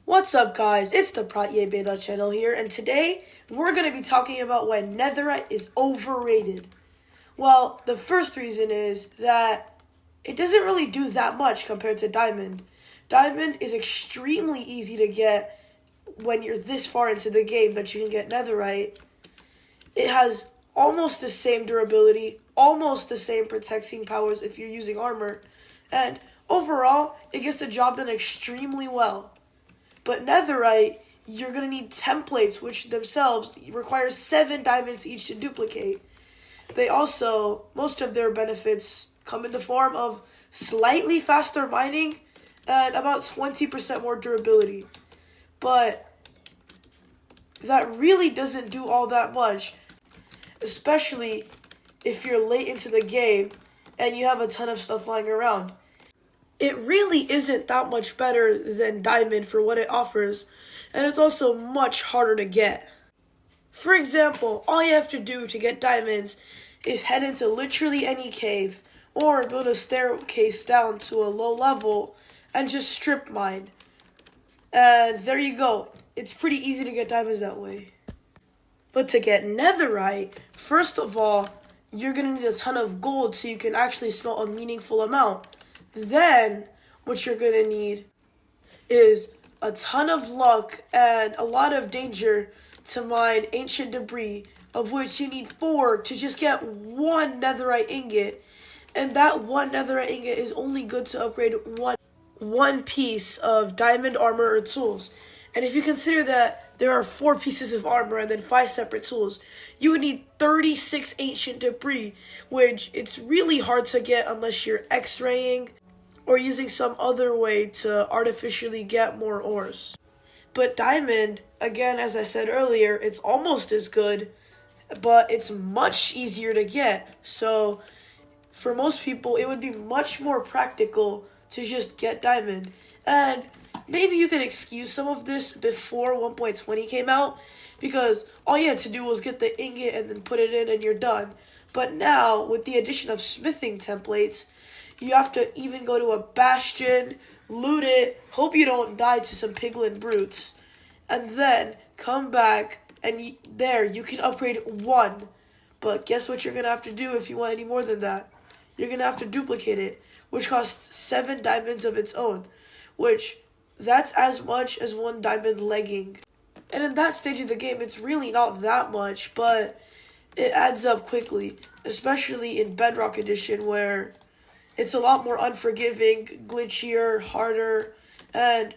What's up, guys? It's the Pratye Beta channel here, and today we're going to be talking about why Netherite is overrated. Well, the first reason is that it doesn't really do that much compared to Diamond. Diamond is extremely easy to get when you're this far into the game that you can get Netherite. It has almost the same durability, almost the same protecting powers if you're using armor, and overall, it gets the job done extremely well. But Netherite, you're going to need templates, which themselves require 7 diamonds each to duplicate. They also, most of their benefits come in the form of slightly faster mining and about 20% more durability. But that really doesn't do all that much, especially if you're late into the game and you have a ton of stuff lying around. It really isn't that much better than Diamond for what it offers, and it's also much harder to get. For example, all you have to do to get diamonds is head into literally any cave, or build a staircase down to a low level, and just strip mine. And there you go. It's pretty easy to get diamonds that way. But to get Netherite, first of all, you're going to need a ton of gold so you can actually smelt a meaningful amount. Then, what you're going to need is a ton of luck and a lot of danger to mine ancient debris, of which you need 4 to just get 1 netherite ingot. And that 1 netherite ingot is only good to upgrade one piece of diamond armor or tools. And if you consider that there are 4 pieces of armor and then 5 separate tools, you would need 36 ancient debris, which it's really hard to get unless you're x-raying or using some other way to artificially get more ores. But diamond, again, as I said earlier, it's almost as good, but it's much easier to get. So for most people, it would be much more practical to just get diamond. And maybe you could excuse some of this before 1.20 came out, because all you had to do was get the ingot and then put it in and you're done. But now, with the addition of smithing templates, you have to even go to a bastion, loot it, hope you don't die to some piglin brutes, and then come back and there you can upgrade 1. But guess what you're going to have to do if you want any more than that? You're going to have to duplicate it, which costs 7 diamonds of its own, which that's as much as 1 diamond legging. And in that stage of the game, it's really not that much, but it adds up quickly, especially in Bedrock Edition, where it's a lot more unforgiving, glitchier, harder, and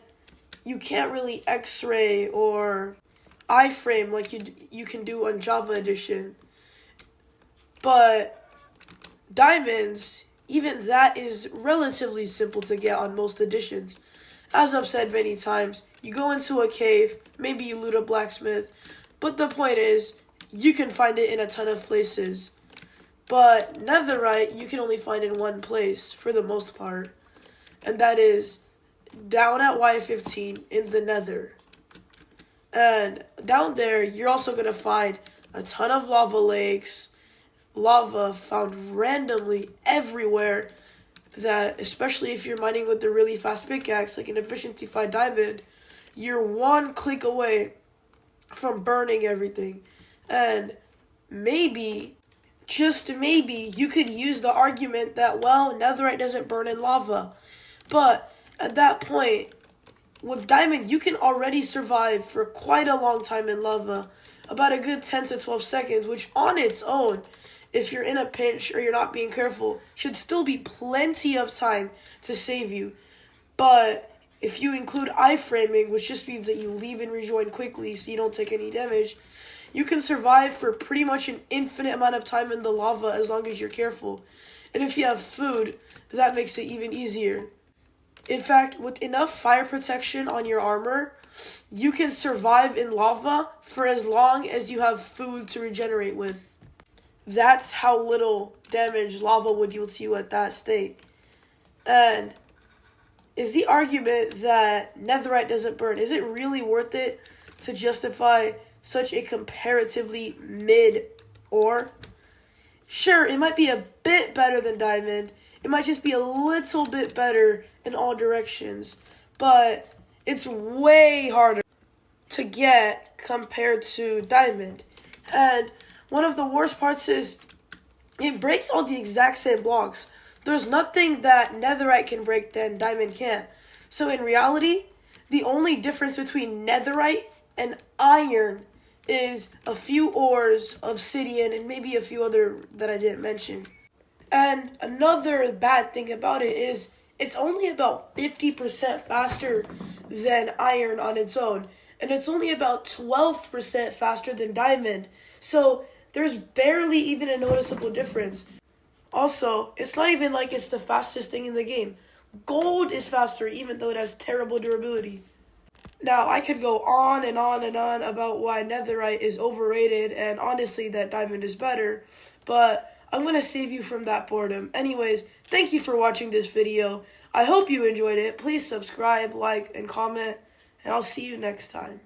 you can't really X-ray or iframe like you can do on Java Edition. But diamonds, even that is relatively simple to get on most editions. As I've said many times, you go into a cave, maybe you loot a blacksmith, but the point is, you can find it in a ton of places. But Netherite, you can only find in one place, for the most part, and that is down at Y15 in the Nether. And down there, you're also going to find a ton of lava lakes, lava found randomly everywhere, that, especially if you're mining with the really fast pickaxe, like an efficiency 5 diamond, you're 1 click away from burning everything. And maybe, just maybe, you could use the argument that, well, Netherite doesn't burn in lava. But at that point, with diamond, you can already survive for quite a long time in lava, about a good 10 to 12 seconds, which on its own, if you're in a pinch or you're not being careful, should still be plenty of time to save you. But if you include iframing, which just means that you leave and rejoin quickly so you don't take any damage, you can survive for pretty much an infinite amount of time in the lava as long as you're careful. And if you have food, that makes it even easier. In fact, with enough fire protection on your armor, you can survive in lava for as long as you have food to regenerate with. That's how little damage lava would deal to you at that state. And is the argument that Netherite doesn't burn, is it really worth it to justify such a comparatively mid ore? Sure, it might be a bit better than diamond. It might just be a little bit better in all directions. But It's way harder to get compared to diamond. And one of the worst parts is it breaks all the exact same blocks. There's nothing that netherite can break that diamond can't. So in reality, the only difference between netherite and iron is a few ores, obsidian, and maybe a few other that I didn't mention. And another bad thing about it is it's only about 50% faster than iron on its own. And it's only about 12% faster than diamond. So there's barely even a noticeable difference. Also, it's not even like it's the fastest thing in the game. Gold is faster even though it has terrible durability. Now, I could go on and on and on about why netherite is overrated and honestly that diamond is better, but I'm going to save you from that boredom. Anyways, thank you for watching this video. I hope you enjoyed it. Please subscribe, like, and comment, and I'll see you next time.